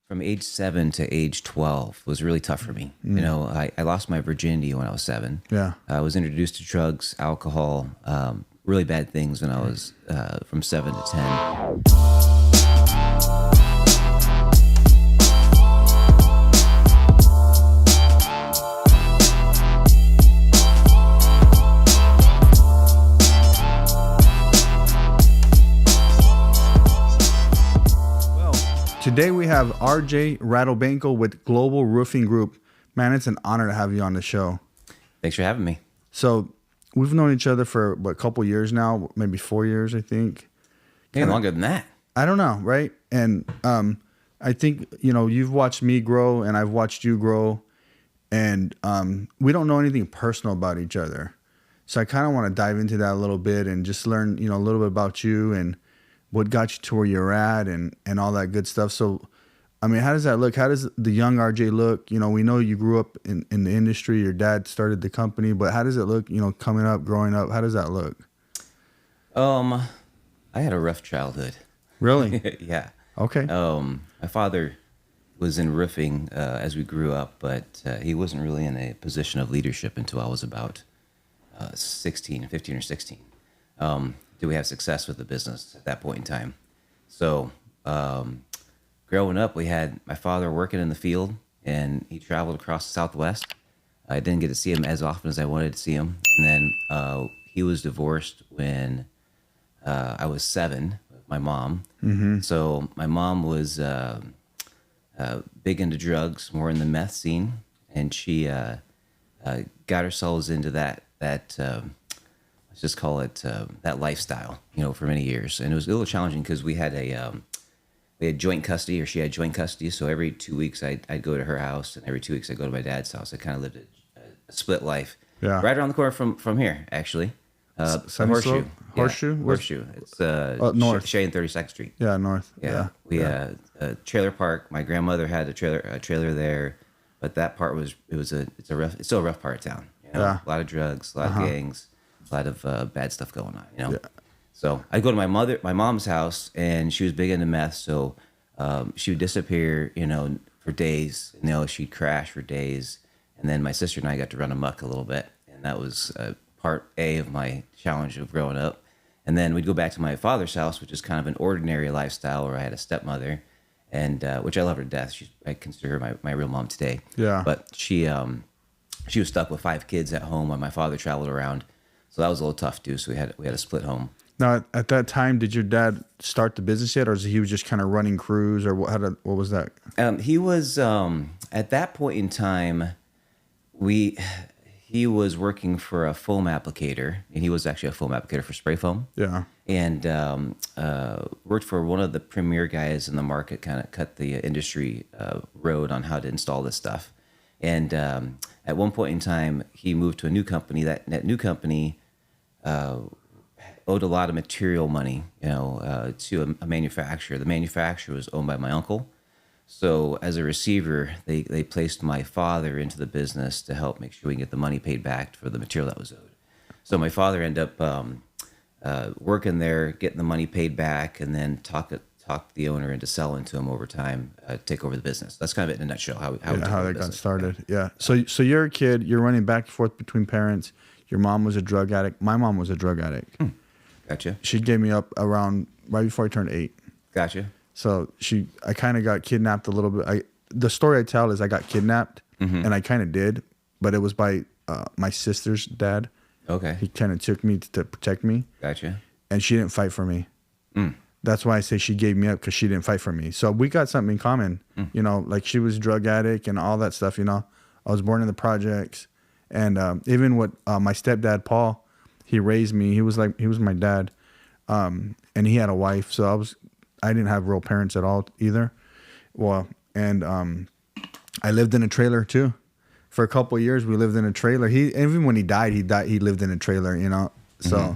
from age 7 to age 12 was really tough for me. You know, I lost my virginity when I was 7. Yeah. I was introduced to drugs, alcohol, really bad things when I was from 7 to 10. Today we have RJ Radobanko with Global Roofing Group. Man, it's an honor to have you on the show. Thanks for having me. So we've known each other for a couple years now, maybe 4 years, I think. Maybe longer than that. I don't know, right? And I think, you know, you've watched me grow and I've watched you grow. And we don't know anything personal about each other. So I kind of want to dive into that a little bit and just learn, you know, a little bit about you and what got you to where you're at and all that good stuff. So, I mean, how does that look? How does the young RJ look? You know, we know you grew up in the industry. Your dad started the company. But how does it look, you know, coming up, growing up? How does that look? I had a rough childhood. Really? Yeah. Okay. My father was in roofing as we grew up, but he wasn't really in a position of leadership until I was about 15 or 16. Do we have success with the business at that point in time? So growing up, we had my father working in the field, and he traveled across the Southwest. I didn't get to see him as often as I wanted to see him. And then he was divorced when I was 7 with my mom. Mm-hmm. So my mom was big into drugs, more in the meth scene, and she got herself into that let's just call it that lifestyle, you know, for many years. And it was a little challenging because we had joint custody, or she had joint custody. So every 2 weeks I'd go to her house, and every 2 weeks I'd go to my dad's house. I kind of lived a split life. Yeah. Right around the corner from here, actually. Horseshoe. Horseshoe? Yeah, Horseshoe. It's north. Shea and 32nd Street. Yeah, north. Yeah. We had a trailer park. My grandmother had a trailer there, but that part it's still a rough part of town. You know? Yeah. A lot of drugs, a lot of gangs, a lot of bad stuff going on. You know. Yeah. So I'd go to my mom's house, and she was big into meth. So she would disappear, you know, for days. You know, she'd crash for days, and then my sister and I got to run amok a little bit, and that was part A of my challenge of growing up. And then we'd go back to my father's house, which is kind of an ordinary lifestyle, where I had a stepmother, and which I love her to death. I consider her my real mom today. Yeah. But she was stuck with 5 kids at home while my father traveled around, so that was a little tough too. So we had a split home. Now, at that time, did your dad start the business yet, or he was just kind of running crews, or what was that? He was at that point in time. He was working for a foam applicator, and he was actually a foam applicator for spray foam. Yeah. And worked for one of the premier guys in the market, kind of cut the industry road on how to install this stuff. And at one point in time, he moved to a new company. That new company owed a lot of material money, you know, to a manufacturer. The manufacturer was owned by my uncle. So as a receiver, they placed my father into the business to help make sure we can get the money paid back for the material that was owed. So my father ended up working there, getting the money paid back, and then talked the owner into selling to him over time, take over the business. That's kind of it in a nutshell, how that got started. Yeah. So you're a kid, you're running back and forth between parents. Your mom was a drug addict. My mom was a drug addict. Gotcha. She gave me up around right before I turned 8. Gotcha. So I kind of got kidnapped a little bit. The story I tell is I got kidnapped, and I kind of did, but it was by my sister's dad. Okay. He kind of took me to protect me. Gotcha. And she didn't fight for me. That's why I say she gave me up, because she didn't fight for me. So we got something in common. You know, like she was a drug addict and all that stuff. You know, I was born in the projects, and even with my stepdad Paul, he raised me. He was my dad, and he had a wife. So I didn't have real parents at all either. Well, and I lived in a trailer too. For a couple of years, we lived in a trailer. Even when he died, he lived in a trailer, you know. So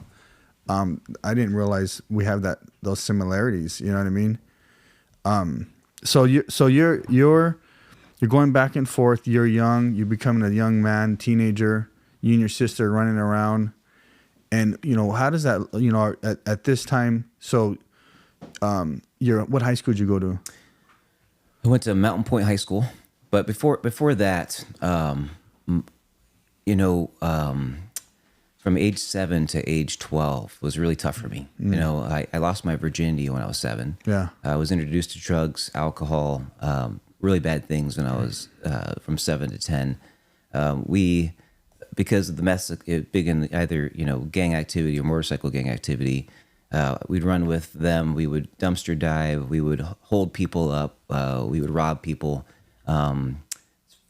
I didn't realize we have those similarities, you know what I mean? So you're going back and forth, you're young, you're becoming a young man, teenager, you and your sister running around. And, you know, how does that, you know, at this time, so what high school did you go to? I went to Mountain Point High School, but before that, you know, from age 7 to age 12 was really tough for me. You know, I lost my virginity when I was 7. Yeah. I was introduced to drugs, alcohol, really bad things when I was from 7 to 10. Because of the mess, big in either, you know, gang activity or motorcycle gang activity, we'd run with them. We would dumpster dive. We would hold people up. We would rob people.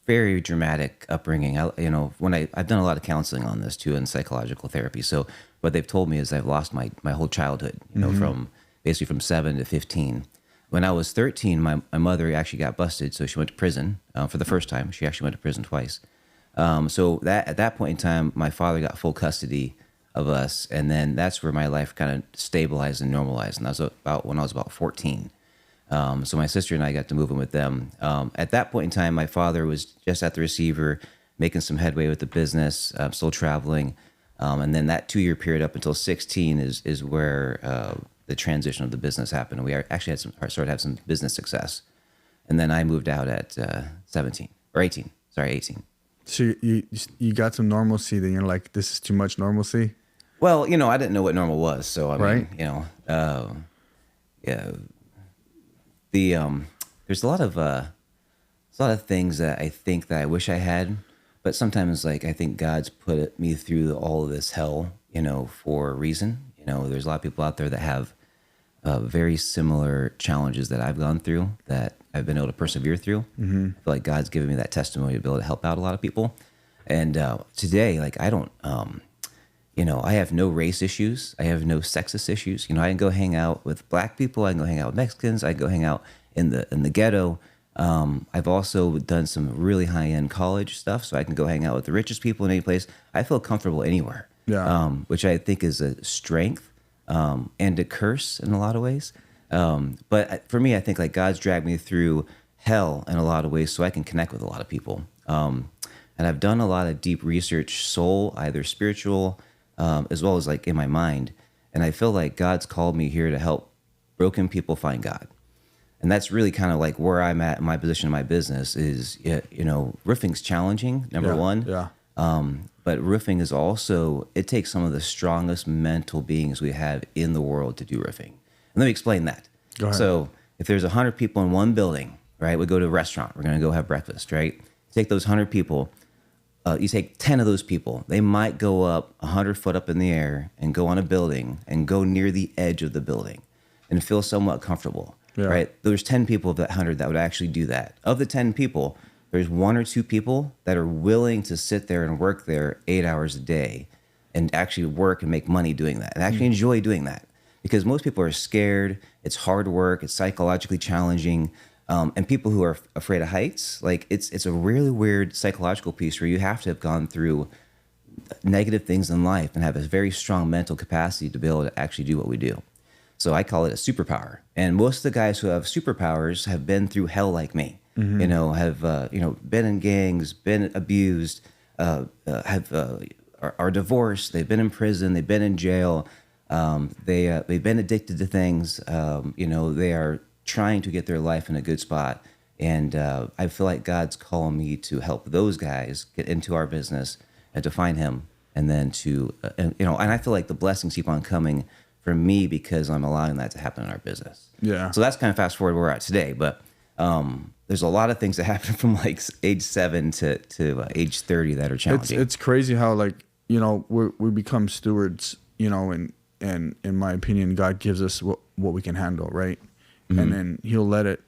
Very dramatic upbringing. I've done a lot of counseling on this too, and psychological therapy. So what they've told me is I've lost my whole childhood, you know, from basically from 7 to 15. When I was 13, my mother actually got busted. So she went to prison for the first time. She actually went to prison twice. So that at that point in time, my father got full custody of us. And then that's where my life kind of stabilized and normalized. And that was when I was about 14. So my sister and I got to move in with them. At that point in time, my father was just at the receiver, making some headway with the business, still traveling. And then that 2-year period up until 16 is where the transition of the business happened. And we actually started to have some business success. And then I moved out at 17 or 18. Sorry, 18. So you got some normalcy, then you're like, this is too much normalcy? Well, you know, I didn't know what normal was. So, I right. mean, you know, yeah. There's a lot of things that I think that I wish I had, but sometimes like I think God's put me through all of this hell, you know, for a reason. You know, there's a lot of people out there that have very similar challenges that I've gone through that I've been able to persevere through. Mm-hmm. I feel like God's given me that testimony to be able to help out a lot of people. And today, like I don't, you know, I have no race issues. I have no sexist issues. You know, I can go hang out with black people. I can go hang out with Mexicans. I can go hang out in the ghetto. I've also done some really high-end college stuff, so I can go hang out with the richest people in any place. I feel comfortable anywhere, which I think is a strength and a curse in a lot of ways. But for me, I think like God's dragged me through hell in a lot of ways so I can connect with a lot of people. And I've done a lot of deep research, soul, either spiritual, as well as like in my mind. And I feel like God's called me here to help broken people find God. And that's really kind of like where I'm at in my position in my business is, you know, roofing's challenging, number one. Yeah. But roofing is also, it takes some of the strongest mental beings we have in the world to do roofing. And let me explain that. Go ahead. So if there's 100 people in one building, right, we go to a restaurant, we're going to go have breakfast, right? Take those 100 people. You take 10 of those people, they might go up 100 foot up in the air and go on a building and go near the edge of the building and feel somewhat comfortable, right? There's 10 people of that 100 that would actually do that. Of the 10 people, there's 1 or 2 people that are willing to sit there and work there 8 hours a day and actually work and make money doing that and actually enjoy doing that. Because most people are scared, it's hard work, it's psychologically challenging. And people who are afraid of heights, like it's a really weird psychological piece where you have to have gone through negative things in life and have a very strong mental capacity to be able to actually do what we do. So I call it a superpower. And most of the guys who have superpowers have been through hell like me. You know, have been in gangs, been abused, are divorced, they've been in prison, they've been in jail, they've been addicted to things. They are trying to get their life in a good spot. And I feel like God's calling me to help those guys get into our business and to find him. And then and I feel like the blessings keep on coming for me because I'm allowing that to happen in our business. Yeah. So that's kind of fast forward where we're at today. But there's a lot of things that happen from like age 7 to age 30 that are challenging. It's crazy how we become stewards, and in my opinion, God gives us what we can handle, right? Mm-hmm. And then he'll let it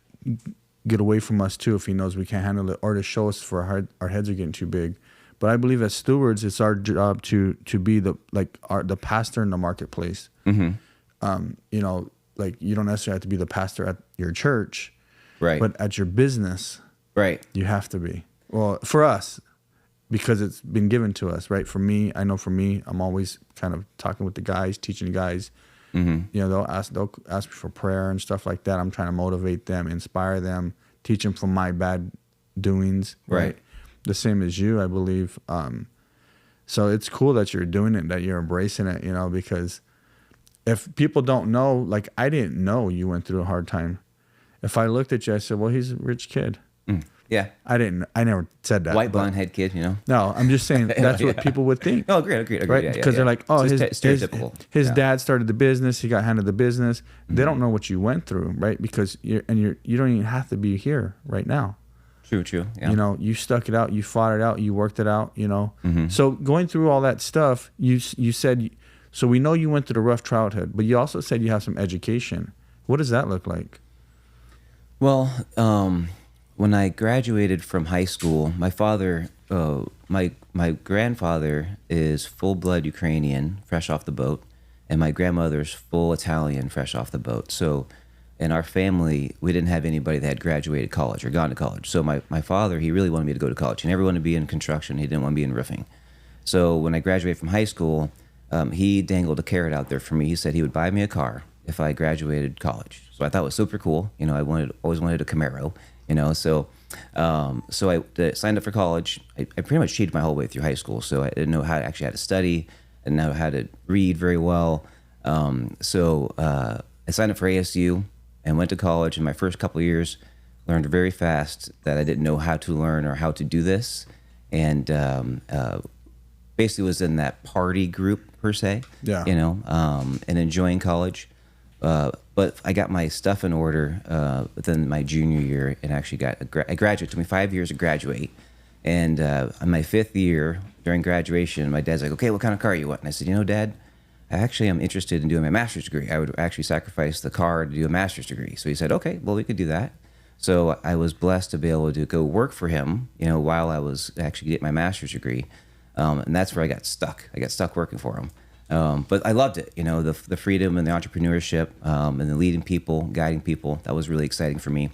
get away from us too if he knows we can't handle it, or to show us our heads are getting too big. But I believe as stewards, it's our job to be the pastor in the marketplace. Mm-hmm. You don't necessarily have to be the pastor at your church, right? But at your business, right? You have to be. Well, for us, because it's been given to us, right? For me, I'm always kind of talking with the guys, teaching the guys. Mm-hmm. They'll ask me for prayer and stuff like that. I'm trying to motivate them, inspire them, teach them from my bad doings, right? The same as you, I believe. So it's cool that you're doing it, that you're embracing it, because if people don't know, like I didn't know you went through a hard time. If I looked at you, I said, well, he's a rich kid. Yeah. I never said that. White blonde head kid, you know? No, I'm just saying that's what people would think. Oh, agreed. Right? Yeah, Because they're like, oh, so stereotypical. His dad started the business. He got handed the business. They don't know what you went through, right? Because you don't even have to be here right now. True. Yeah. You know, you stuck it out, you fought it out, you worked it out, you know. So going through all that stuff, you said, so we know you went through the rough childhood, but you also said you have some education. What does that look like? Well, when I graduated from high school, my father, my grandfather is full-blood Ukrainian, fresh off the boat, and my grandmother's full Italian, fresh off the boat. So in our family, we didn't have anybody that had graduated college or gone to college. So my father, he really wanted me to go to college. He never wanted to be in construction. He didn't want to be in roofing. So when I graduated from high school, he dangled a carrot out there for me. He said he would buy me a car if I graduated college. So I thought it was super cool. You know, I always wanted a Camaro. You know, so I signed up for college. I pretty much cheated my whole way through high school. So I didn't know how to study. I didn't know how to read very well. So I signed up for ASU and went to college. In my first couple of years, learned very fast that I didn't know how to learn or how to do this, and basically was in that party group per se. Yeah. You know, and enjoying college. But I got my stuff in order within my junior year, and actually got I graduated. It took me 5 years to graduate, and on my 5th year during graduation, my dad's like, "Okay, what kind of car you want?" And I said, "You know, Dad, I actually am interested in doing my master's degree. I would actually sacrifice the car to do a master's degree." So he said, "Okay, well, we could do that." So I was blessed to be able to go work for him, you know, while I was actually getting my master's degree, and that's where I got stuck. I got stuck working for him. But I loved it, you know, the freedom and the entrepreneurship, and the leading people, guiding people. That was really exciting for me.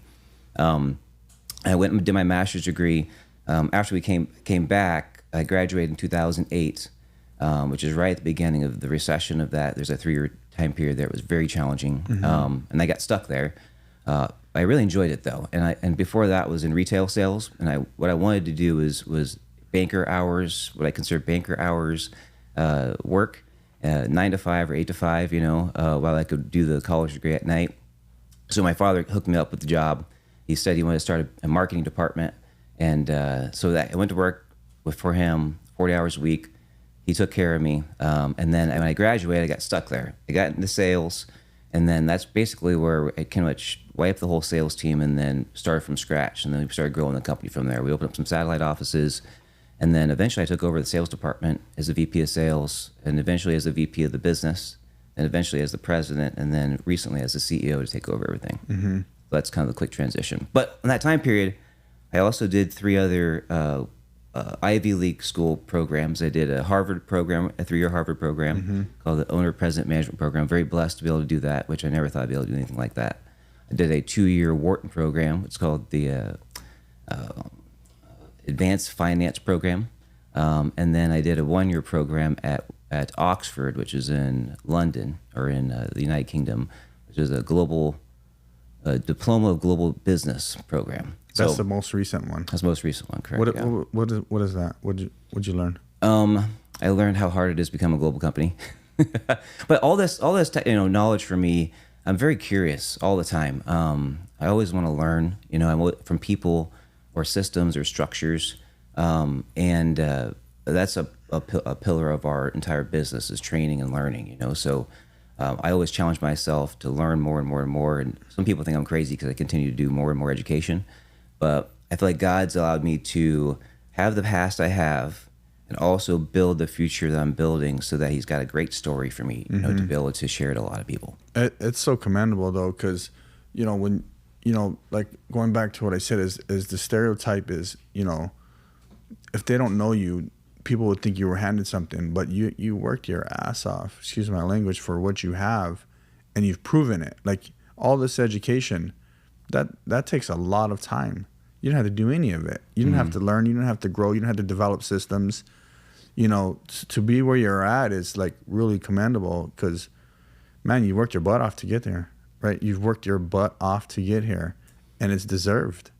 I went and did my master's degree. After we came back, I graduated in 2008, which is right at the beginning of the recession of that. There's a 3-year time period there. It was very challenging, and I got stuck there. I really enjoyed it though, and before that was in retail sales. And what I wanted to do was banker hours, what I consider banker hours, work. 9 to 5 or 8 to 5, you know, while I could do the college degree at night. So my father hooked me up with the job. He said he wanted to start a marketing department. And so that I went to work for him 40 hours a week. He took care of me. And then when I graduated, I got stuck there. I got into sales. And then that's basically where I kind of wiped the whole sales team and then started from scratch. And then we started growing the company from there. We opened up some satellite offices. And then eventually I took over the sales department as a VP of sales, and eventually as a VP of the business, and eventually as the president, and then recently as the CEO to take over everything. So that's kind of the quick transition. But in that time period, I also did 3 other Ivy League school programs. I did a Harvard program, a 3-year Harvard program called the Owner President Management Program. Very blessed to be able to do that, which I never thought I'd be able to do anything like that. I did a 2-year Wharton program. It's called the Advanced Finance Program, and then I did a 1-year program at Oxford, which is in London or in the United Kingdom, which is a global diploma of global business program. That's the most recent one. That's the most recent one, correct? What is that? What'd you learn? I learned how hard it is to become a global company. But all this knowledge for me, I'm very curious all the time. I always want to learn, you know, from people or systems or structures, and that's a pillar of our entire business is training and learning, you know. So I always challenge myself to learn more and more and more. And some people think I'm crazy because I continue to do more and more education, but I feel like God's allowed me to have the past I have and also build the future that I'm building, so that He's got a great story for me, you know, to be able to share to a lot of people. It's so commendable though, because you know, when you know, like going back to what I said, is the stereotype is, you know, if they don't know you, people would think you were handed something, but you worked your ass off, excuse my language, for what you have, and you've proven it. Like all this education, that takes a lot of time. You didn't have to do any of it. You didn't have to learn. You didn't have to grow. You didn't have to develop systems. You know, to be where you're at is like really commendable, because, man, you worked your butt off to get there. Right, you've worked your butt off to get here, and it's deserved.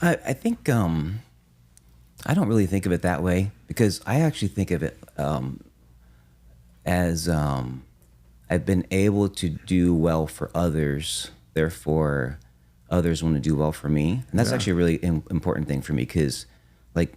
I think I don't really think of it that way, because I actually think of it as I've been able to do well for others. Therefore, others want to do well for me. And that's actually a really important thing for me, because like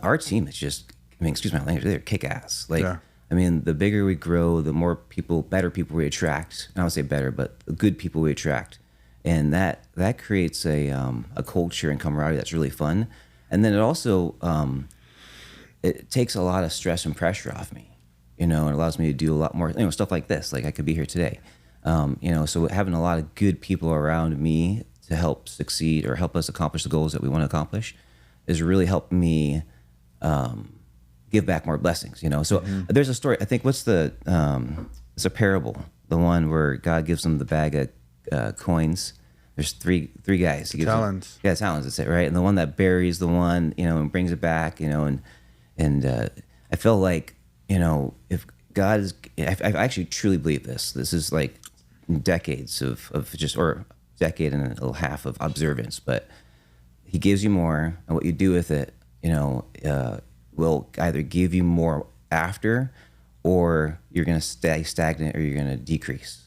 our team is just, I mean, excuse my language, they're kick ass. Like, I mean, the bigger we grow, the more people, better people we attract. And I would say better, but good people we attract. And that creates a culture and camaraderie that's really fun. And then it also, it takes a lot of stress and pressure off me, you know, and allows me to do a lot more, you know, stuff like this. Like I could be here today, you know, so having a lot of good people around me to help succeed or help us accomplish the goals that we want to accomplish is really helping me give back more blessings, you know. So there's a story, I think, what's the, it's a parable, the one where God gives them the bag of coins. There's three guys. He gives talents. Talents, that's it, right? And the one that buries the one, you know, and brings it back, you know, and I feel like, you know, if God is, I actually truly believe this. This is like decades of just, or decade and a little half of observance, but he gives you more, and what you do with it, you know, will either give you more after, or you're going to stay stagnant, or you're going to decrease.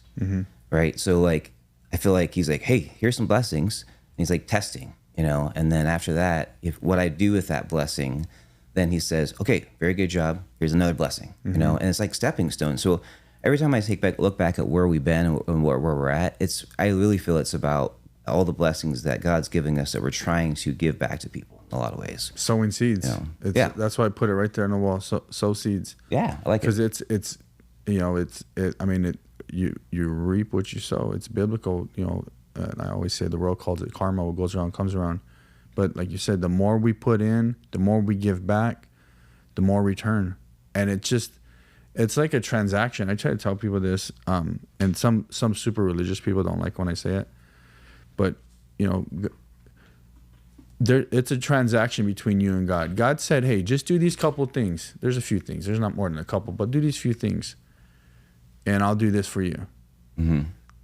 Right? So like, I feel like he's like, hey, here's some blessings. And he's like testing, you know, and then after that, if what I do with that blessing, then he says, okay, very good job. Here's another blessing, you know, and it's like stepping stones. So every time I look back at where we've been and where we're at, I really feel it's about all the blessings that God's giving us that we're trying to give back to people in a lot of ways. Sowing seeds. You know? That's why I put it right there on the wall. Sow seeds. Yeah, I like it. Because it's, you know, I mean, you reap what you sow. It's biblical, you know, and I always say the world calls it karma. What goes around comes around. But like you said, the more we put in, the more we give back, the more return. And it's like a transaction. I try to tell people this, and some super religious people don't like when I say it. But, you know, it's a transaction between you and God. God said, hey, just do these couple things. There's a few things. There's not more than a couple, but do these few things, and I'll do this for you.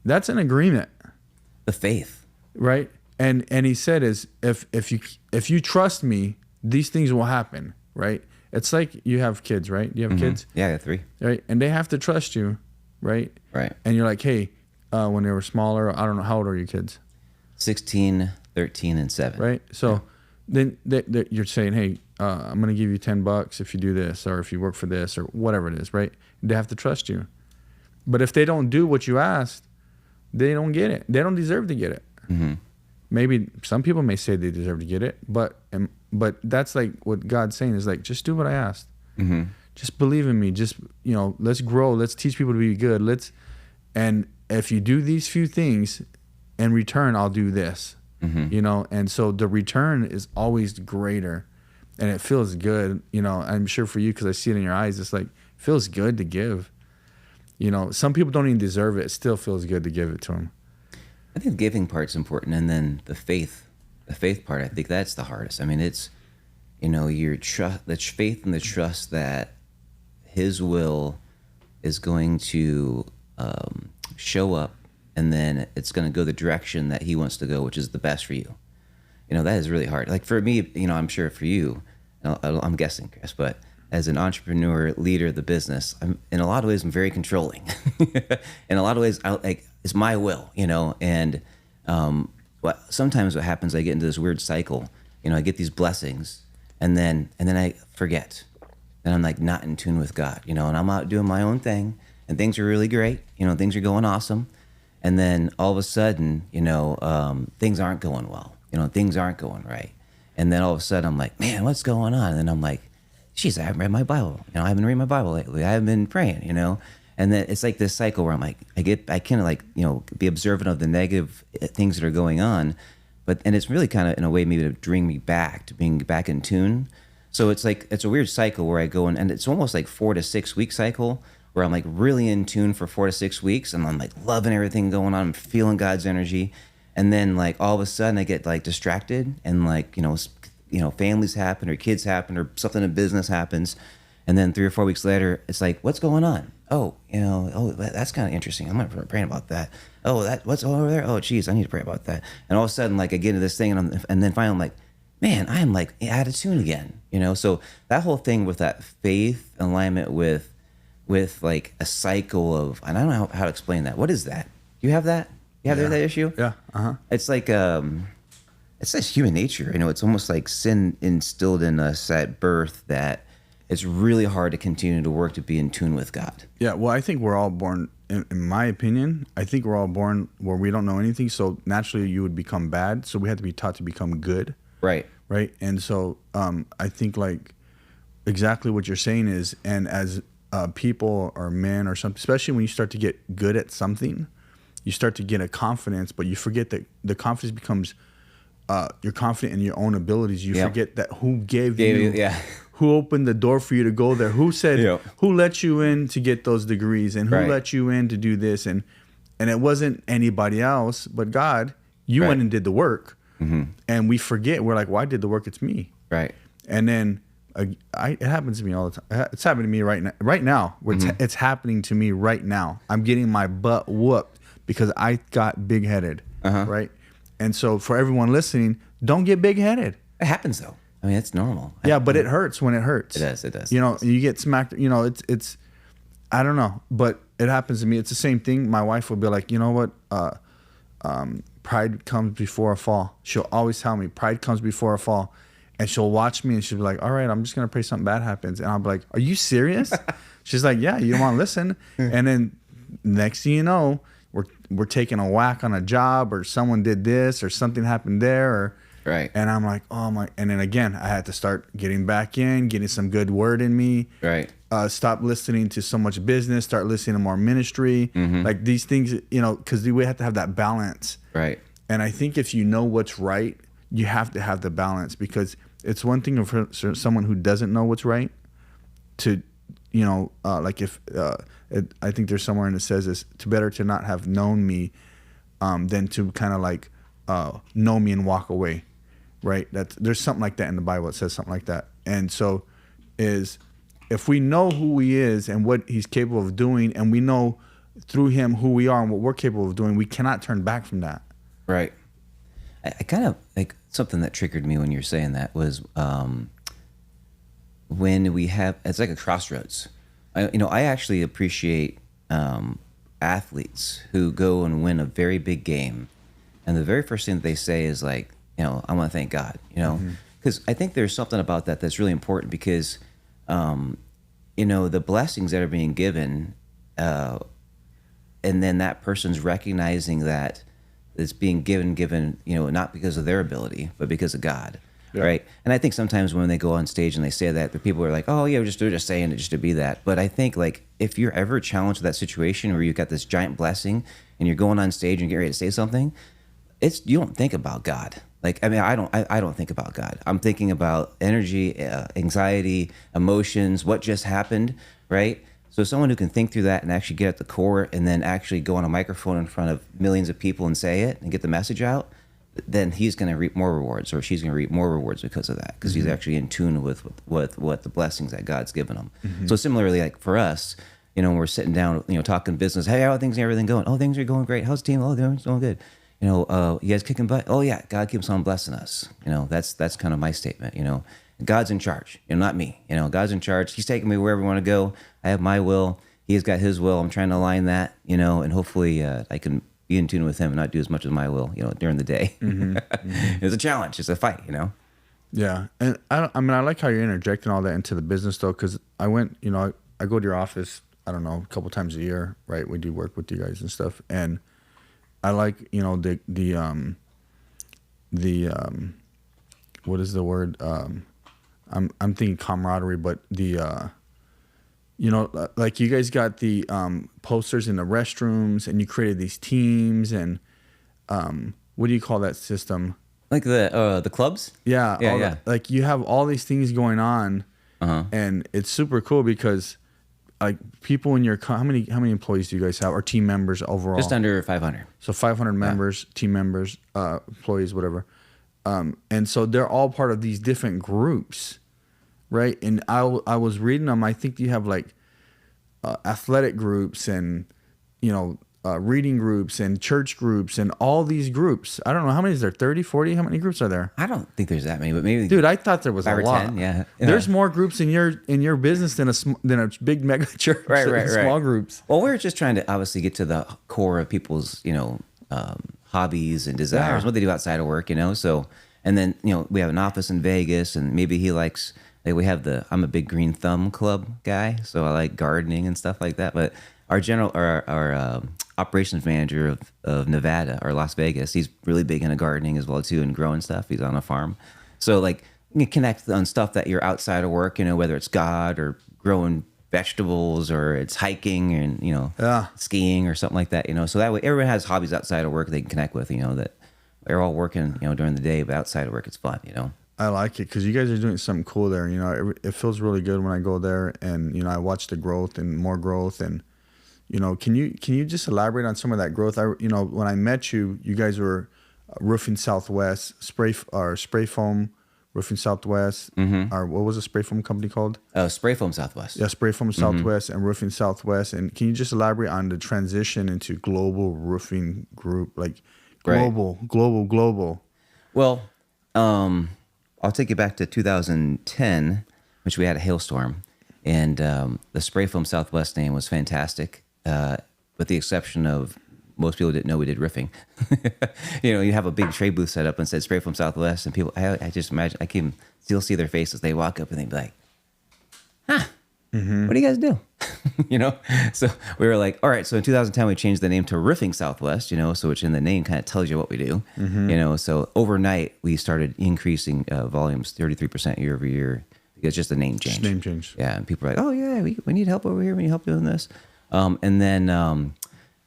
That's an agreement. The faith. Right? And he said is if you trust me, these things will happen, right? It's like you have kids, right? Do you have kids? Yeah, I got 3. Right? And they have to trust you, right? Right. And you're like, hey, when they were smaller, I don't know, how old are your kids? 16, 13, and 7. Right? So then you're saying, hey, I'm going to give you $10 if you do this, or if you work for this, or whatever it is, right? They have to trust you. But if they don't do what you asked, they don't get it. They don't deserve to get it. Maybe some people may say they deserve to get it, but that's like what God's saying is like, just do what I asked. Just believe in me. Just, you know, let's grow. Let's teach people to be good. And if you do these few things, in return, I'll do this. You know, and so the return is always greater, and it feels good. You know, I'm sure for you, because I see it in your eyes. It's like, it feels good to give. You know, some people don't even deserve it. It still feels good to give it to them. I think the giving part's important, and then the faith part, I think that's the hardest. I mean, it's, you know, your trust, the faith and the trust that His will is going to show up, and then it's going to go the direction that He wants to go, which is the best for you. You know, that is really hard. Like for me, you know, I'm sure for you, I'm guessing, Chris, but as an entrepreneur, leader of the business, in a lot of ways, I'm very controlling. In a lot of ways, it's my will, you know, and sometimes what happens, I get into this weird cycle. You know, I get these blessings, and then I forget, and I'm like not in tune with God, you know, and I'm out doing my own thing, and things are really great, you know, things are going awesome, and then all of a sudden, you know, things aren't going well, you know, things aren't going right, and then all of a sudden I'm like, man, what's going on? And then I'm like, geez, I haven't read my Bible, you know, I haven't read my Bible lately, I haven't been praying, you know. And then it's like this cycle where I'm like, I kind of like, you know, be observant of the negative things that are going on, and it's really kind of in a way maybe to bring me back to being back in tune. So it's like, it's a weird cycle where I go and it's almost like 4 to 6 week cycle where I'm like really in tune for 4 to 6 weeks, and I'm like loving everything going on, I'm feeling God's energy, and then like all of a sudden I get like distracted, and like, you know, families happen, or kids happen, or something in business happens. And then 3 or 4 weeks later, it's like, what's going on? Oh, you know, that's kind of interesting. I'm not praying about that. Oh, what's over there? Oh, geez, I need to pray about that. And all of a sudden, like I get into this thing, and then finally I'm like, man, I am like out of tune again. You know, so that whole thing with that faith alignment with like a cycle of, and I don't know how to explain that. What is that? Do you have that? You have that issue? Yeah. It's like it's just human nature. It's almost like sin instilled in us at birth that it's really hard to continue to work to be in tune with God. Yeah. Well, I think we're all born, in my opinion, I think we're all born where we don't know anything. So naturally you would become bad. So we have to be taught to become good. Right. Right. And so I think like exactly what you're saying is, and as people or men or something, especially when you start to get good at something, you start to get a confidence, but you forget that the confidence becomes you're confident in your own abilities. You forget that who gave you, who opened the door for you to go there, who said, who let you in to get those degrees, and who let you in to do this, and it wasn't anybody else but God. You went and did the work, and we forget. We're like, well, I did the work. It's me. Right. And then it happens to me all the time. It's happening to me right now. Right now, it's happening to me right now. I'm getting my butt whooped because I got big-headed. Right. And so for everyone listening, don't get big-headed. It happens though. I mean, it's normal. Yeah, but it hurts when it hurts. It does. You get smacked, it's I don't know, but it happens to me. It's the same thing. My wife will be like, you know what? Pride comes before a fall. She'll always tell me pride comes before a fall. And she'll watch me and she'll be like, all right, I'm just going to pray something bad happens. And I'll be like, are you serious? She's like, yeah, you don't want to listen. And then next thing you know, we're taking a whack on a job, or someone did this, or something happened there, or right. And I'm like, oh my! And then again, I had to start getting back in, getting some good word in me. Right. Stop listening to so much business. Start listening to more ministry. Like these things, because we have to have that balance. Right. And I think if you know what's right, you have to have the balance, because it's one thing for someone who doesn't know what's right to, like if. I think there's somewhere in it says it's better to not have known me than to kind of like know me and walk away, right? There's something like that in the Bible. It says something like that. And so if we know who he is and what he's capable of doing, and we know through him who we are and what we're capable of doing, we cannot turn back from that. Right. I kind of like something that triggered me when you're saying that was when it's like a crossroads. I actually appreciate athletes who go and win a very big game, and the very first thing that they say is like, I want to thank God, because I think there's something about that that's really important, because, the blessings that are being given, and then that person's recognizing that it's being given, not because of their ability, but because of God. Yeah. Right. And I think sometimes when they go on stage and they say that, the people are like, oh, yeah, they're just saying it just to be that. But I think, like, if you're ever challenged with that situation where you've got this giant blessing and you're going on stage and get ready to say something, you don't think about God. Like, I mean, I don't think about God. I'm thinking about energy, anxiety, emotions, what just happened. Right. So someone who can think through that and actually get at the core and then actually go on a microphone in front of millions of people and say it and get the message out, then he's going to reap more rewards, or she's going to reap more rewards because of that, because he's actually in tune with what the blessings that God's given him. So similarly, like for us, when we're sitting down, talking business, hey, how are things and everything going? Oh, things are going great. How's the team? Oh, they're going good. You guys kicking butt? Oh yeah, God keeps on blessing us. That's kind of my statement. God's in charge. Not me. God's in charge. He's taking me wherever I want to go. I have my will. He's got his will. I'm trying to align that. And hopefully I can be in tune with him and not do as much as my will, during the day. It's a challenge. It's a fight, Yeah. And I like how you're interjecting all that into the business though, because I went, I go to your office, I don't know, a couple times a year, right? We do work with you guys and stuff. And I like, the what is the word? I'm thinking camaraderie, but like you guys got the posters in the restrooms, and you created these teams, and what do you call that system? Like the clubs? Yeah, yeah. Like you have all these things going on, and it's super cool because like people in your how many employees do you guys have, or team members overall? Just under 500. So 500 members, team members, employees, whatever. And so they're all part of these different groups, right? And I was reading them. I think you have like athletic groups and reading groups and church groups and all these groups. I don't know how many is there, 30, 40? How many groups are there? I don't think there's that many, but maybe. Dude, I thought there was a lot. 10, yeah. There's more groups in your business than a big mega church. Right. Small groups. Well, we're just trying to obviously get to the core of people's hobbies and desires, what they do outside of work, So, and then, we have an office in Vegas, and maybe he likes, like I'm a big Green Thumb Club guy, so I like gardening and stuff like that. But our operations manager of Nevada or Las Vegas, he's really big into gardening as well too, and growing stuff. He's on a farm. So like you can connect on stuff that you're outside of work, whether it's God or growing vegetables or it's hiking and skiing or something like that, so that way everyone has hobbies outside of work they can connect with, that they're all working during the day, but outside of work it's fun. I like it because you guys are doing something cool there. It feels really good when I go there, and I watch the growth and more growth. And can you just elaborate on some of that growth? When I met you, you guys were Roofing Southwest, spray foam. Roofing Southwest, or what was the spray foam company called? Spray Foam Southwest. Yeah, Spray Foam Southwest and Roofing Southwest. And can you just elaborate on the transition into Global Roofing Group, like global? Well, I'll take you back to 2010, which we had a hailstorm, and the Spray Foam Southwest name was fantastic, with the exception of most people didn't know we did roofing. You have a big trade booth set up and said Spray Foam Southwest, and people, I just imagine, I can still see their faces. They walk up and they'd be like, what do you guys do? So we were like, all right. So in 2010, we changed the name to Roofing Southwest, so which in the name kind of tells you what we do, so overnight we started increasing volumes 33% year over year because just the name change. Just name change. Yeah. And people are like, oh yeah, we need help over here. We need help doing this. And then,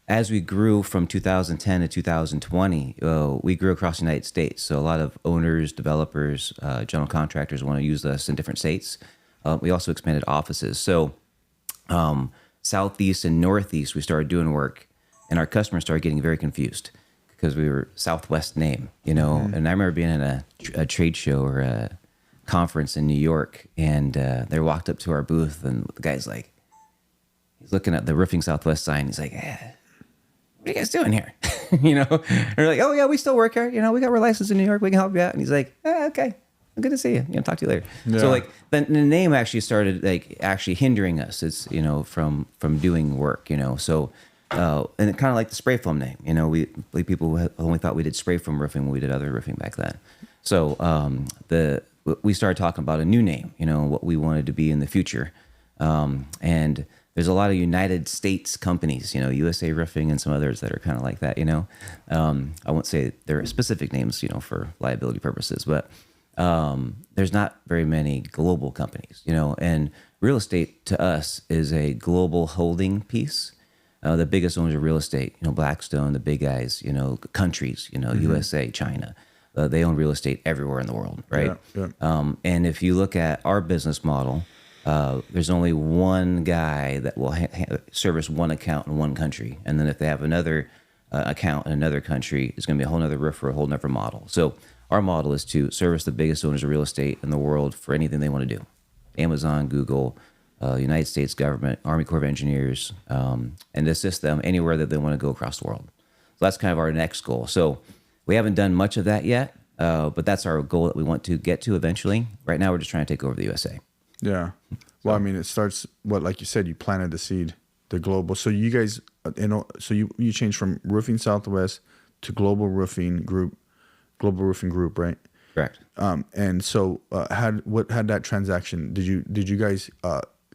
as we grew from 2010 to 2020, we grew across the United States. So a lot of owners, developers, general contractors want to use us in different states. We also expanded offices. So Southeast and Northeast, we started doing work, and our customers started getting very confused because we were Southwest name, And I remember being in a trade show or a conference in New York, and they walked up to our booth, and the guy's like, he's looking at the Roofing Southwest sign. He's like, what are you guys doing here? And we're like, oh yeah, we still work here. We got our license in New York. We can help you out. And he's like, okay, good to see you. Talk to you later. Yeah. So like the name actually started like actually hindering us. It's, from doing work, So, and it kind of like the spray foam name, we people only thought we did spray foam roofing when we did other roofing back then. So, we started talking about a new name, what we wanted to be in the future. And there's a lot of United States companies, USA Roofing and some others that are kind of like that, I won't say their specific names, for liability purposes, but there's not very many global companies, and real estate to us is a global holding piece. The biggest owners of real estate, Blackstone, the big guys, countries, USA, China, they own real estate everywhere in the world, right? Yeah. And if you look at our business model, there's only one guy that will service one account in one country. And then if they have another account in another country, it's going to be a whole nother roofer, a whole nother model. So our model is to service the biggest owners of real estate in the world for anything they want to do. Amazon, Google, United States government, Army Corps of Engineers, and assist them anywhere that they want to go across the world. So that's kind of our next goal. So we haven't done much of that yet, but that's our goal that we want to get to eventually. Right now, we're just trying to take over the USA. Yeah. Well, I mean, it starts, like you said, you planted the seed, the global. So you guys, so you changed from Roofing Southwest to Global Roofing Group, right? Correct. And so what had that transaction? Did you guys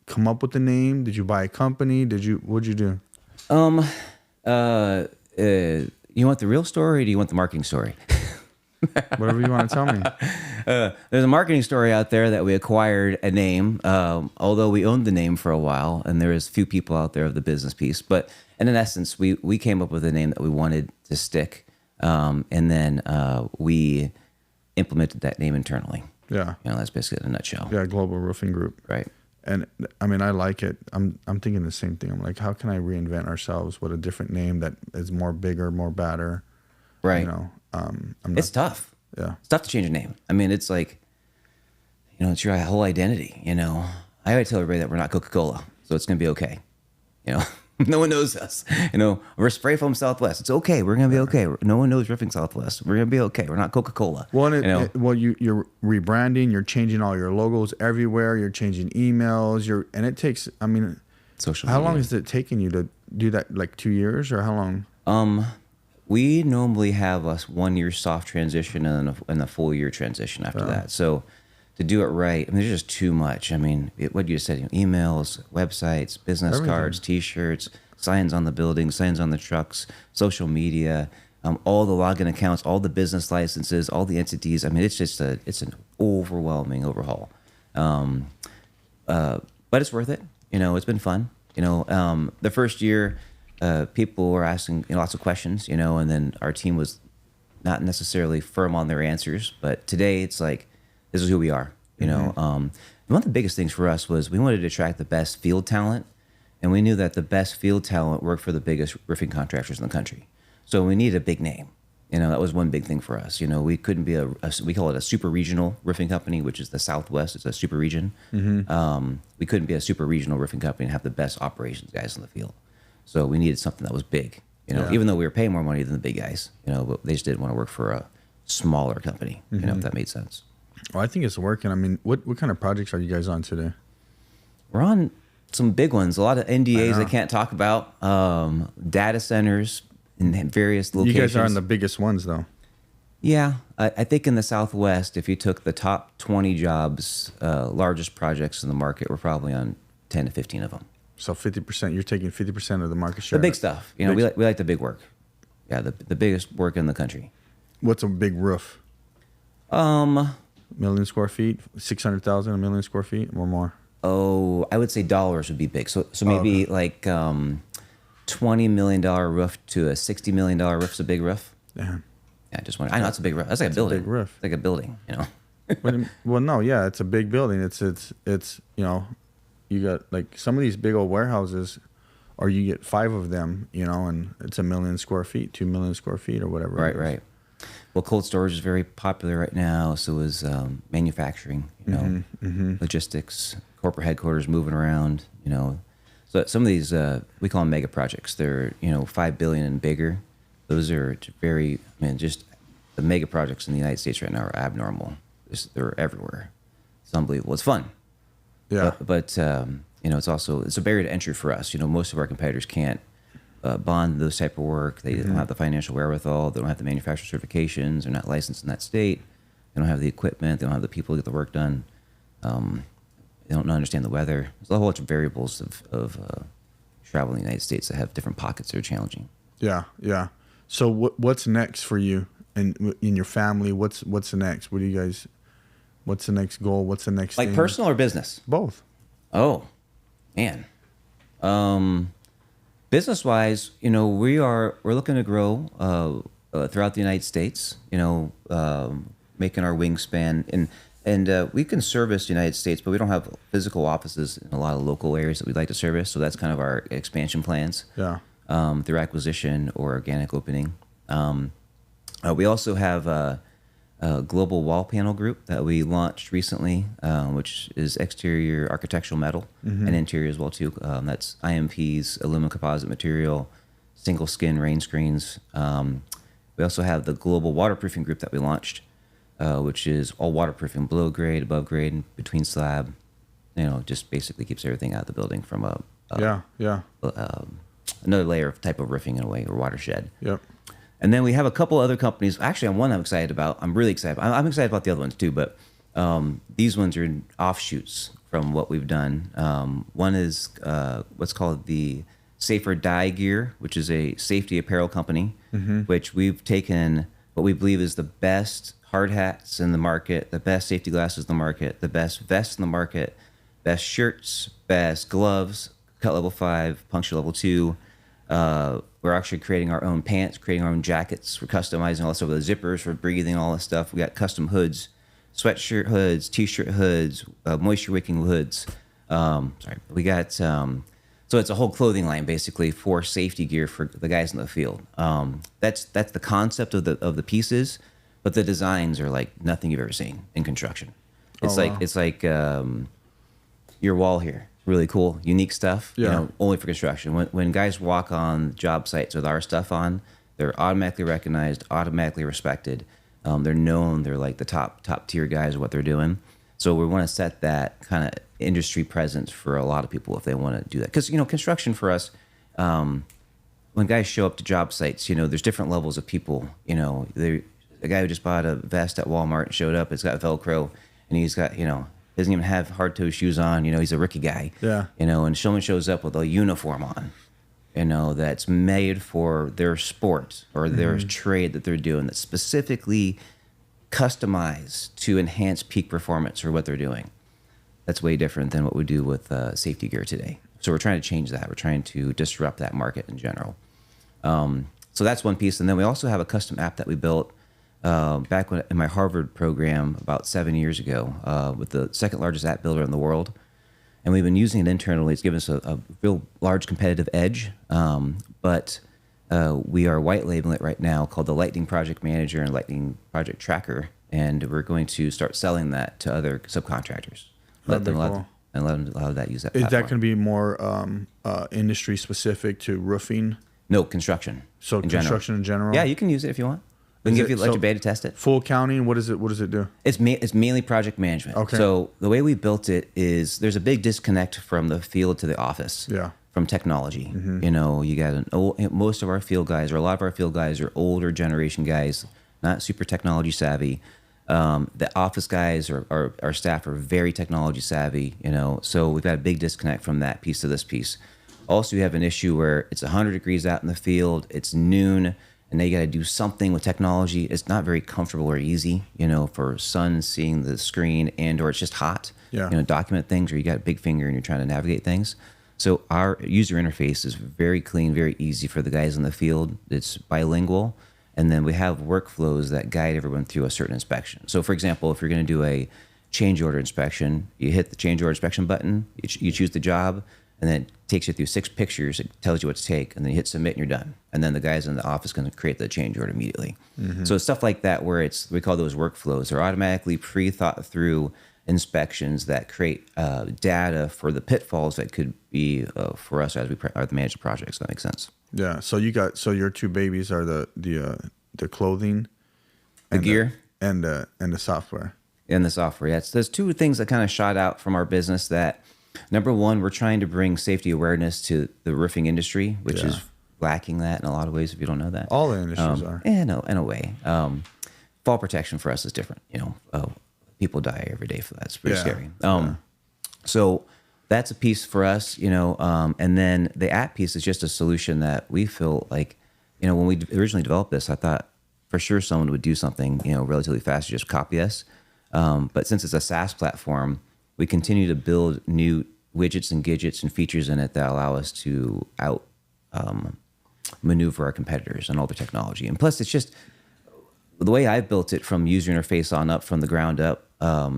come up with the name? Did you buy a company? What'd you do? You want the real story or do you want the marketing story? Whatever you want to tell me. There's a marketing story out there that we acquired a name, although we owned the name for a while, and there is few people out there of the business piece. But in essence, we came up with a name that we wanted to stick, and then we implemented that name internally. Yeah, that's basically it in a nutshell. Yeah, Global Roofing Group. Right. And I mean, I like it. I'm thinking the same thing. I'm like, how can I reinvent ourselves with a different name that is more bigger, more badder? Right. It's tough. Yeah. It's tough to change a name. I mean, it's like, it's your whole identity, I always tell everybody that we're not Coca-Cola, so it's going to be okay. No one knows us. We're Spray Foam Southwest. It's okay. We're going to be okay. No one knows Roofing Southwest. We're going to be okay. We're not Coca-Cola. Well, you're rebranding. You're changing all your logos everywhere. You're changing emails. And it takes, social how media. long is it taking you to do that? Like 2 years or how long? We normally have a 1 year soft transition and a full year transition after that. So to do it right, I mean, there's just too much. I mean, what you just said, emails, websites, business cards, T-shirts, signs on the buildings, signs on the trucks, social media, all the login accounts, all the business licenses, all the entities. I mean, it's just it's an overwhelming overhaul. But it's worth it. It's been fun. The first year, people were asking lots of questions, and then our team was not necessarily firm on their answers. But today it's like, this is who we are, One of the biggest things for us was we wanted to attract the best field talent, and we knew that the best field talent worked for the biggest roofing contractors in the country. So we needed a big name. That was one big thing for us. We couldn't be we call it a super regional roofing company, which is the Southwest. It's a super region. We couldn't be a super regional roofing company and have the best operations guys in the field. So we needed something that was big, even though we were paying more money than the big guys, but they just didn't want to work for a smaller company, if that made sense. Well, I think it's working. I mean, what kind of projects are you guys on today? We're on some big ones, a lot of NDAs I can't talk about, data centers in various locations. You guys are on the biggest ones, though. Yeah. I think in the Southwest, if you took the top 20 jobs, largest projects in the market, we're probably on 10 to 15 of them. So 50%, you're taking 50% of the market share. The big stuff. We like the big work. Yeah, the biggest work in the country. What's a big roof? Million square feet, 600,000, a million square feet or more. Oh, I would say dollars would be big. So maybe like $20 million roof to a $60 million roof is a big roof. Yeah. Yeah, I know it's a big roof. That's like a building. A big roof. It's like a building, Well, no, yeah, it's a big building. It's you got like some of these big old warehouses, or you get 5 of them, and it's 1 million square feet, 2 million square feet, or whatever. Right. Well, cold storage is very popular right now. So is manufacturing, logistics, corporate headquarters moving around, So some of these, we call them mega projects. They're, $5 billion and bigger. Those are just the mega projects in the United States right now are abnormal. They're everywhere. It's unbelievable. It's fun. Yeah. But it's a barrier to entry for us. Most of our competitors can't bond those type of work. They don't have the financial wherewithal. They don't have the manufacturer certifications. They're not licensed in that state. They don't have the equipment. They don't have the people to get the work done. They don't understand the weather. There's a whole bunch of variables of travel in the United States that have different pockets that are challenging. Yeah. So what's next for you and in your family? What's the next? What's the next goal? What's the next thing? Personal or business? Both. Oh, man. Business wise, we're looking to grow throughout the United States, making our wingspan and we can service the United States, but we don't have physical offices in a lot of local areas that we'd like to service. So that's kind of our expansion plans. Yeah. Through acquisition or organic opening. We also have a global wall panel group that we launched recently, which is exterior architectural metal and interior as well too. That's IMPs, aluminum composite material, single skin rain screens. We also have the global waterproofing group that we launched, which is all waterproofing, below grade, above grade, and between slab. Just basically keeps everything out of the building from another layer of type of roofing in a way, or watershed. Yep. And then we have a couple other companies. Actually, one I'm excited about. I'm really excited. I'm excited about the other ones too, but these ones are offshoots from what we've done. One is what's called the Safer Dye Gear, which is a safety apparel company, which we've taken what we believe is the best hard hats in the market, the best safety glasses in the market, the best vests in the market, best shirts, best gloves, cut level 5, puncture level 2. We're actually creating our own pants, creating our own jackets. We're customizing all this over the zippers for breathing, all this stuff. We got custom hoods, sweatshirt hoods, t-shirt hoods, moisture wicking hoods. We got so it's a whole clothing line basically for safety gear for the guys in the field. That's the concept of the pieces, but the designs are like nothing you've ever seen in construction. It's like your wall here. Really cool, unique stuff. Yeah. Only for construction. When guys walk on job sites with our stuff on, they're automatically recognized, automatically respected. They're known. They're like the top tier guys of what they're doing. So we want to set that kind of industry presence for a lot of people if they want to do that. Because construction for us, when guys show up to job sites, there's different levels of people. The guy who just bought a vest at Walmart and showed up, it's got Velcro, and he's got, doesn't even have hard toe shoes on. He's a rookie guy. Yeah. And someone shows up with a uniform on, that's made for their sport or their trade that they're doing, that's specifically customized to enhance peak performance or what they're doing. That's way different than what we do with safety gear today. So we're trying to change that. We're trying to disrupt that market in general. So that's one piece. And then we also have a custom app that we built back in my Harvard program about 7 years ago with the second largest app builder in the world. And we've been using it internally. It's given us a real large competitive edge. But we are white labeling it right now, called the Lightning Project Manager and Lightning Project Tracker. And we're going to start selling that to other subcontractors. Let them allow that use that platform. Is that going to be more industry specific to roofing? No, construction. So construction in general? Yeah, you can use it if you want. We can let you beta test it. Full accounting, what does it do? It's mainly project management. Okay. So the way we built it is there's a big disconnect from the field to the office. Yeah. From technology. You got most of our field guys, or a lot of our field guys, are older generation guys, not super technology savvy. The office guys or our staff are very technology savvy, so we've got a big disconnect from that piece to this piece. Also, you have an issue where it's 100 degrees out in the field, it's noon, and they got to do something with technology. It's not very comfortable or easy, for sun seeing the screen, or it's just hot. Yeah. Document things, or you got a big finger and you're trying to navigate things. So our user interface is very clean, very easy for the guys in the field. It's bilingual. And then we have workflows that guide everyone through a certain inspection. So, for example, if you're going to do a change order inspection, you hit the change order inspection button, you choose the job, and then it takes you through 6 pictures. It tells you what to take, and then you hit submit, and you're done. And then the guys in the office going to create the change order immediately. So it's stuff like that where we call those workflows. They're automatically pre-thought through inspections that create data for the pitfalls that could be for us as we manage the project. So that makes sense. Yeah. So your 2 babies are the clothing, the gear, and the software. And the software. Yeah. There's 2 things that kind of shot out from our business. That number one, we're trying to bring safety awareness to the roofing industry, which is lacking that in a lot of ways. If you don't know that, all the industries are. Yeah, no, in a way. Fall protection for us is different. People die every day for that. It's pretty scary. So that's a piece for us, and then the app piece is just a solution that we feel like, when we originally developed this, I thought for sure someone would do something, relatively fast to just copy us. But since it's a SaaS platform, we continue to build new widgets and gadgets and features in it that allow us to maneuver our competitors and all the technology. And plus, it's just the way I've built it from user interface on up, from the ground up,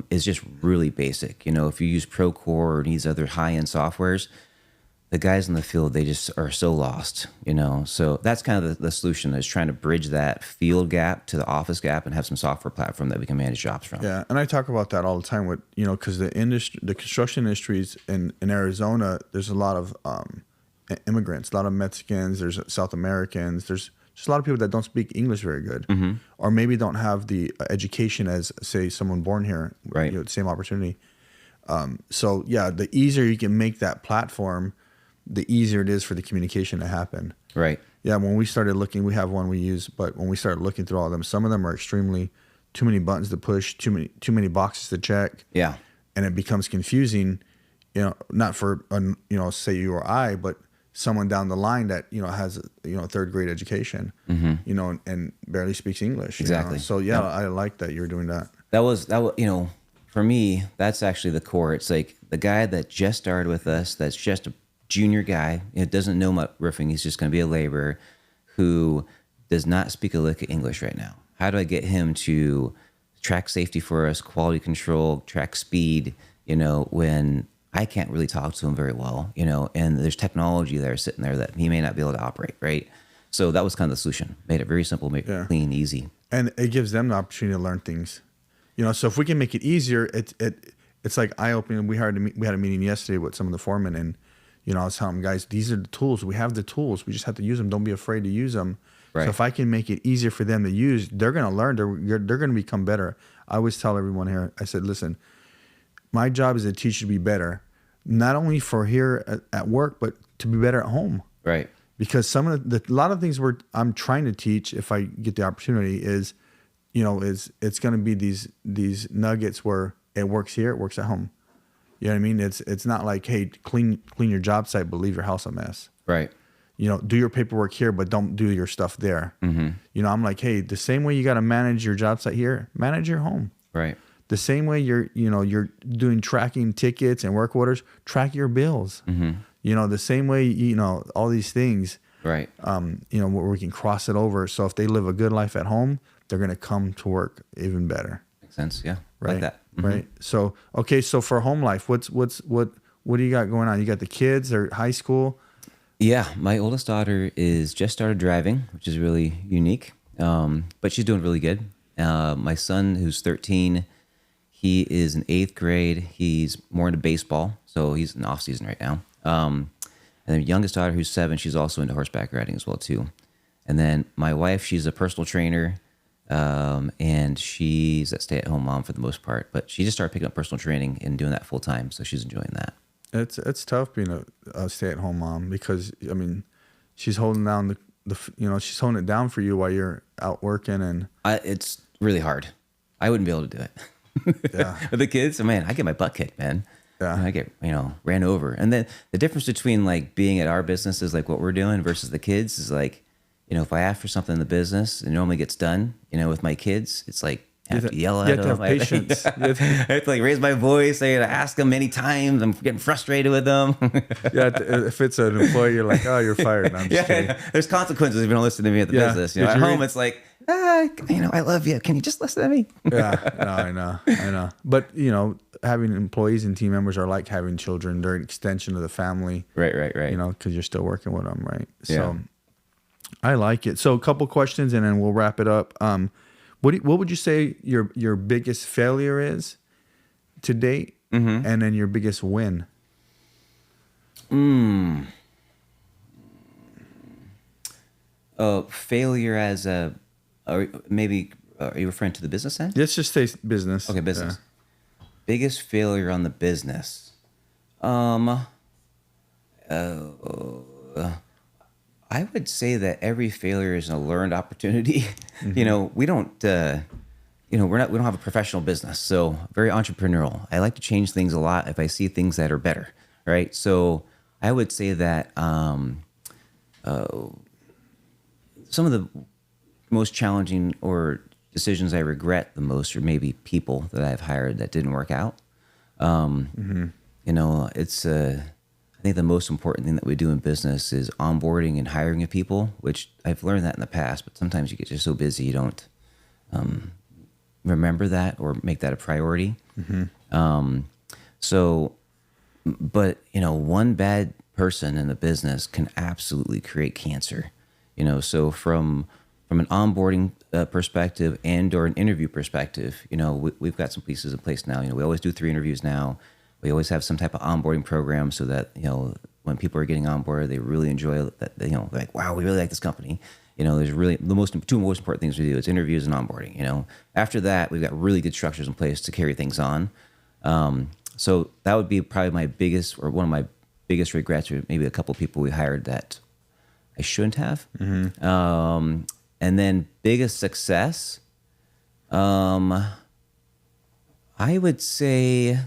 is just really basic. If you use Procore or these other high-end softwares, the guys in the field, they just are so lost, So that's kind of the solution, is trying to bridge that field gap to the office gap and have some software platform that we can manage jobs from. Yeah, and I talk about that all the time with, because the construction industries in Arizona, there's a lot of immigrants, a lot of Mexicans, there's South Americans, there's just a lot of people that don't speak English very good, or maybe don't have the education as, say, someone born here, right? The same opportunity. So yeah, the easier you can make that platform, the easier it is for the communication to happen. Right. Yeah. When we started looking, we have one we use, but when we started looking through all of them, some of them are extremely too many buttons to push, too many boxes to check. Yeah. And it becomes confusing, not for, say you or I, but someone down the line that, has, a 3rd grade education, and barely speaks English. Exactly. So yeah, I like that you're doing that. That was, for me, that's actually the core. It's like the guy that just started with us, that's just a junior guy, doesn't know much roofing. He's just going to be a laborer who does not speak a lick of English right now. How do I get him to track safety for us, quality control, track speed, when I can't really talk to him very well, and there's technology there sitting there that he may not be able to operate, right? So that was kind of the solution. Made it very simple, made it clean, easy. And it gives them the opportunity to learn things. So if we can make it easier, it's like eye-opening. We had a meeting yesterday with some of the foremen, and I was telling them, guys, these are the tools. We have the tools. We just have to use them. Don't be afraid to use them. Right. So if I can make it easier for them to use, they're going to learn. They're going to become better. I always tell everyone here, I said, listen, my job is to teach you to be better, not only for here at work, but to be better at home. Right. because a lot of things I'm trying to teach, if I get the opportunity, is, it's going to be these nuggets where it works here, it works at home. You know what I mean? It's not like, hey, clean your job site, but leave your house a mess. Right. Do your paperwork here, but don't do your stuff there. Mm-hmm. I'm like, hey, the same way you got to manage your job site here, manage your home. Right. The same way you're doing tracking tickets and work orders, track your bills. Mm-hmm. The same way, all these things. Right. Where we can cross it over. So if they live a good life at home, they're going to come to work even better. Makes sense. Yeah. Right. Like that. Mm-hmm. Right. So, okay. So for home life, what do you got going on? You got the kids or high school? Yeah. My oldest daughter is just started driving, which is really unique. But she's doing really good. My son, who's 13, he is in 8th grade. He's more into baseball. So he's in off season right now. And the youngest daughter, who's 7, she's also into horseback riding as well too. And then my wife, she's a personal trainer. And she's a stay-at-home mom for the most part, but she just started picking up personal training and doing that full time, so she's enjoying that. It's tough being a stay-at-home mom because she's holding down she's holding it down for you while you're out working, and it's really hard. I wouldn't be able to do it. Yeah, with the kids, man, I get my butt kicked, man. Yeah, I get ran over, and then the difference between like being at our businesses, like what we're doing, versus the kids is like. If I ask for something in the business, it normally gets done. With my kids, it's like I have to yell at them. You have to have patience. I have to like raise my voice. I have to ask them many times. I'm getting frustrated with them. Yeah, if it's an employee, you're like, oh, you're fired. No, I'm just kidding. There's consequences if you don't listen to me at the business. At home, it's like, I love you. Can you just listen to me? Yeah, no, I know. But having employees and team members are like having children. They're an extension of the family. Right. Because you're still working with them, right? So. Yeah. I like it. So a couple questions and then we'll wrap it up. What would you say your biggest failure is to date, and then your biggest win? Failure as maybe are you referring to the business end? Let's just say business. Okay, business. Yeah. Biggest failure on the business. I would say that every failure is a learned opportunity. Mm-hmm. We don't, we don't have a professional business, so very entrepreneurial. I like to change things a lot if I see things that are better, right? So I would say that some of the most challenging or decisions I regret the most are maybe people that I've hired that didn't work out. It's I think the most important thing that we do in business is onboarding and hiring of people, which I've learned that in the past, but sometimes you get just so busy you don't remember that or make that a priority. Mm-hmm. But one bad person in the business can absolutely create cancer. So from an onboarding perspective and or an interview perspective, we've got some pieces in place now. We always do 3 interviews now. We always have some type of onboarding program so that, when people are getting on board, they really enjoy that, they're like, wow, we really like this company. There's really the 2 most important things we do. It's interviews and onboarding, After that, we've got really good structures in place to carry things on. So that would be probably one of my biggest regrets, or maybe a couple of people we hired that I shouldn't have. Mm-hmm. And then biggest success, I would say,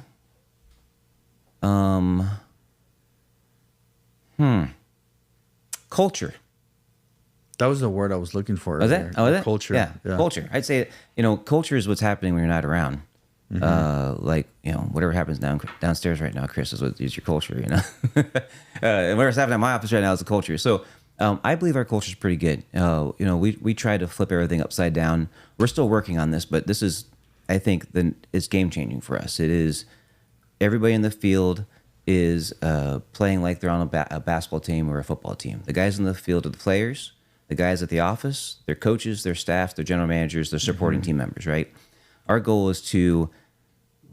culture. That was the word I was looking for. Was that? Oh, was it? Culture. Yeah. Culture. I'd say, culture is what's happening when you're not around. Mm-hmm. Whatever happens downstairs right now, Chris, is your culture, and whatever's happening at my office right now is the culture. So I believe our culture is pretty good. We try to flip everything upside down. We're still working on this, but this is, I think, it's game changing for us. It is everybody in the field is playing like they're on a basketball team or a football team. The guys in the field are the players. The guys at the office, their coaches, their staff, their general managers, their supporting team members, right? Our goal is to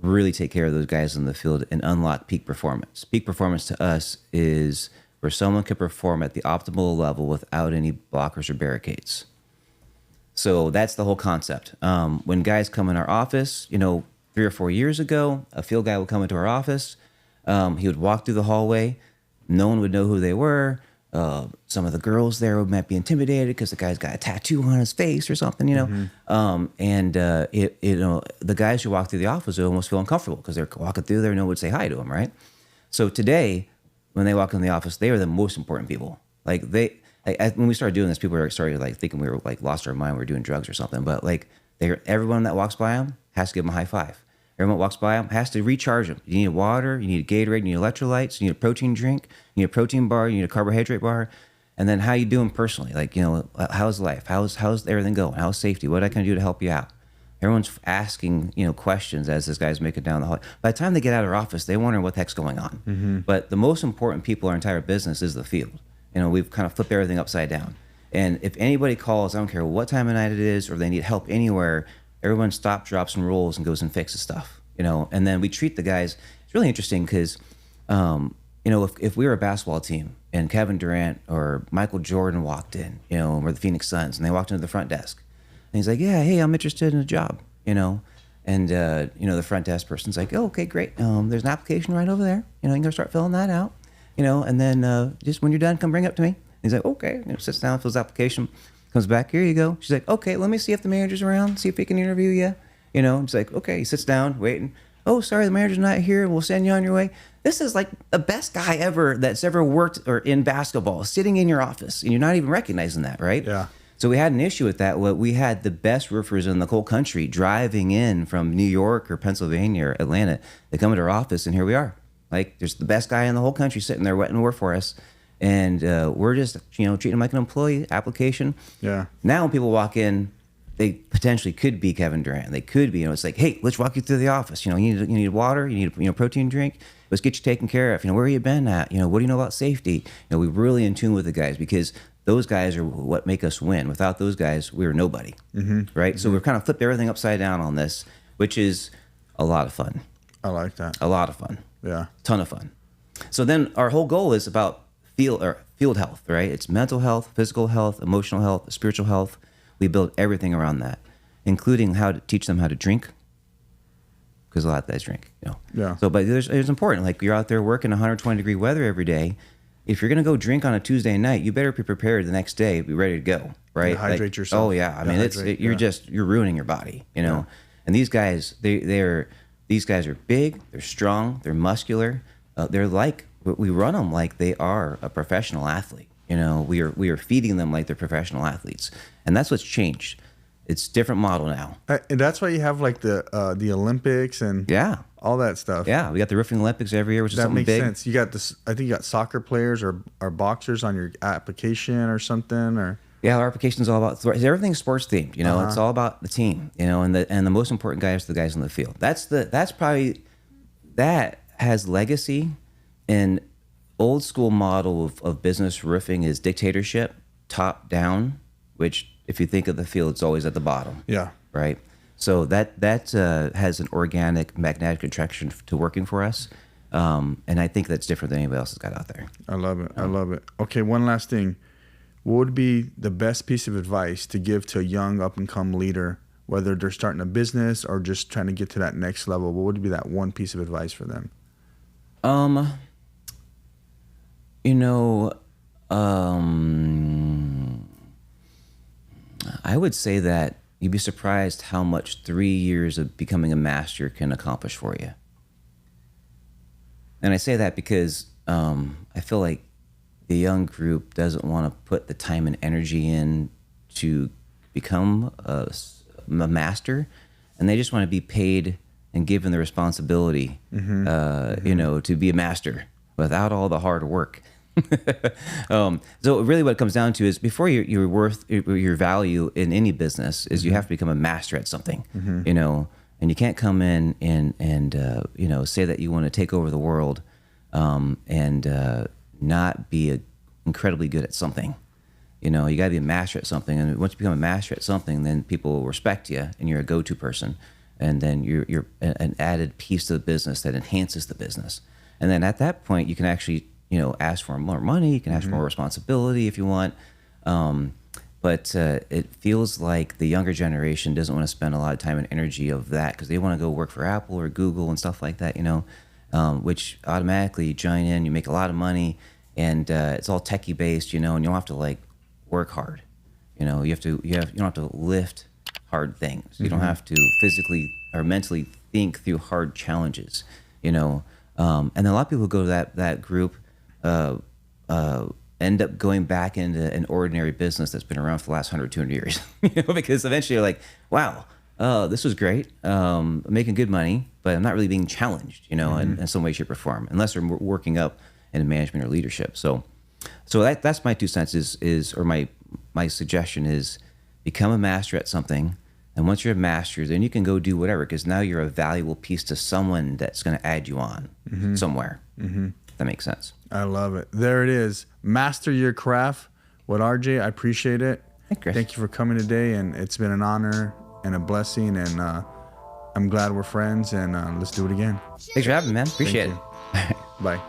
really take care of those guys in the field and unlock peak performance. Peak performance to us is where someone can perform at the optimal level without any blockers or barricades. So that's the whole concept. When guys come in our office, 3 or 4 years ago, a field guy would come into our office. He would walk through the hallway. No one would know who they were. some of the girls there might be intimidated because the guy's got a tattoo on his face or something, you know. The guys who walk through the office would almost feel uncomfortable because they're walking through there and no one would say hi to them, right? So today, when they walk in the office, they are the most important people. Like when we started doing this, people were started like thinking we were like lost our mind, we were doing drugs or something. But like everyone that walks by them has to give them a high five. Everyone that walks by them has to recharge them. You need water, you need a Gatorade, you need electrolytes, you need a protein drink, you need a protein bar, you need a carbohydrate bar. And then how you doing personally? Like, you know, how's life? How's everything going? How's safety? What I can do to help you out? Everyone's asking, you know, questions as this guy's making down the hall. By the time they get out of their office, they wonder what the heck's going on. But the most important people in our entire business is the field. You know, we've kind of flipped everything upside down. And if anybody calls, I don't care what time of night it is, or they need help anywhere, everyone stops, drops, and rolls and goes and fixes stuff. You know, and then we treat the guys. It's really interesting because, you know, if we were a basketball team and Kevin Durant or Michael Jordan walked in, you know, or the Phoenix Suns, and they walked into the front desk, and he's like, "Yeah, hey, I'm interested in a job," you know, and you know, the front desk person's like, "Oh, okay, great. There's an application right over there. You know, you can go start filling that out, you know, and then just when you're done, come bring it up to me." And he's like, "Okay," you know, sits down, fills the application, comes back. "Here you go." She's like, "Okay, let me see if the manager's around, see if he can interview you." You know, he's like, "Okay." He sits down, waiting. "Oh, sorry, the manager's not here. We'll send you on your way." This is like the best guy ever that's ever worked or in basketball sitting in your office, and you're not even recognizing that, right? Yeah. So we had an issue with that. We had the best roofers in the whole country driving in from New York or Pennsylvania or Atlanta. They come into our office, and here we are. Like, there's the best guy in the whole country sitting there wetting the work for us. And we're just, you know, treating him like an employee application. Yeah. Now when people walk in, they potentially could be Kevin Durant. They could be, you know, it's like, "Hey, let's walk you through the office. You know, you need water, you need, you know, protein drink. Let's get you taken care of. You know, where have you been at? You know, what do you know about safety?" You know, we're really in tune with the guys because those guys are what make us win. Without those guys, we were nobody, right? So we've kind of flipped everything upside down on this, which is a lot of fun. I like that. A lot of fun. Yeah. Ton of fun. So then our whole goal is about field health, right? It's mental health, physical health, emotional health, spiritual health. We build everything around that, including how to teach them how to drink, because a lot of guys drink, you know. Yeah. So, but it's important. Like, you're out there working 120-degree weather every day. If you're gonna go drink on a Tuesday night, you better be prepared the next day, be ready to go, right? Hydrate yourself. Oh yeah, I mean, you're ruining your body, you know. Yeah. And these guys, these guys are big, they're strong, they're muscular. They're like, we run them like they are a professional athlete. You know, we are feeding them like they're professional athletes, and that's what's changed. It's a different model now. And that's why you have like the Olympics and all that stuff. Yeah, we got the roofing Olympics every year, which is something big. That makes sense. You got this. I think you got soccer players or boxers on your application or something. Or yeah, our application is all about everything's sports themed. You know, it's all about the team. You know, and the most important guy is the guys on the field. That's probably that has legacy. And old school model of business roofing is dictatorship, top down, which if you think of the field, it's always at the bottom. Yeah. Right. So that has an organic magnetic attraction to working for us. And I think that's different than anybody else has got out there. I love it. I love it. Okay. One last thing. What would be the best piece of advice to give to a young up and come leader, whether they're starting a business or just trying to get to that next level? What would be that one piece of advice for them? You know, I would say that you'd be surprised how much 3 years of becoming a master can accomplish for you. And I say that because I feel like the young group doesn't want to put the time and energy in to become a master, and they just want to be paid and given the responsibility, you know, to be a master without all the hard work. So really what it comes down to is before your worth, your value in any business is you have to become a master at something, you know, and you can't come in and you know, say that you want to take over the world and not be incredibly good at something. You know, you got to be a master at something. And once you become a master at something, then people will respect you and you're a go-to person. And then you're an added piece to the business that enhances the business. And then at that point, you can actually, you know, ask for more money. You can ask for more responsibility if you want. But it feels like the younger generation doesn't want to spend a lot of time and energy of that because they want to go work for Apple or Google and stuff like that, you know, which automatically you join in, you make a lot of money, and it's all techie based, you know, and you don't have to like work hard. You know, you don't have to lift hard things. You don't have to physically or mentally think through hard challenges. You know, and a lot of people who go to that group end up going back into an ordinary business that's been around for the last 100, 200 years. You know, because eventually you're like, wow, this was great, I'm making good money, but I'm not really being challenged, you know, in some way, shape, or form, unless they're working up in management or leadership. So that's my 2 cents is or my suggestion is become a master at something. And once you're a master, then you can go do whatever, because now you're a valuable piece to someone that's going to add you on somewhere. If that makes sense. I love it. There it is. Master your craft. With RJ, I appreciate it. Thank you for coming today, and it's been an honor and a blessing, and I'm glad we're friends, and let's do it again. Thanks for having me, man. Appreciate it. Bye.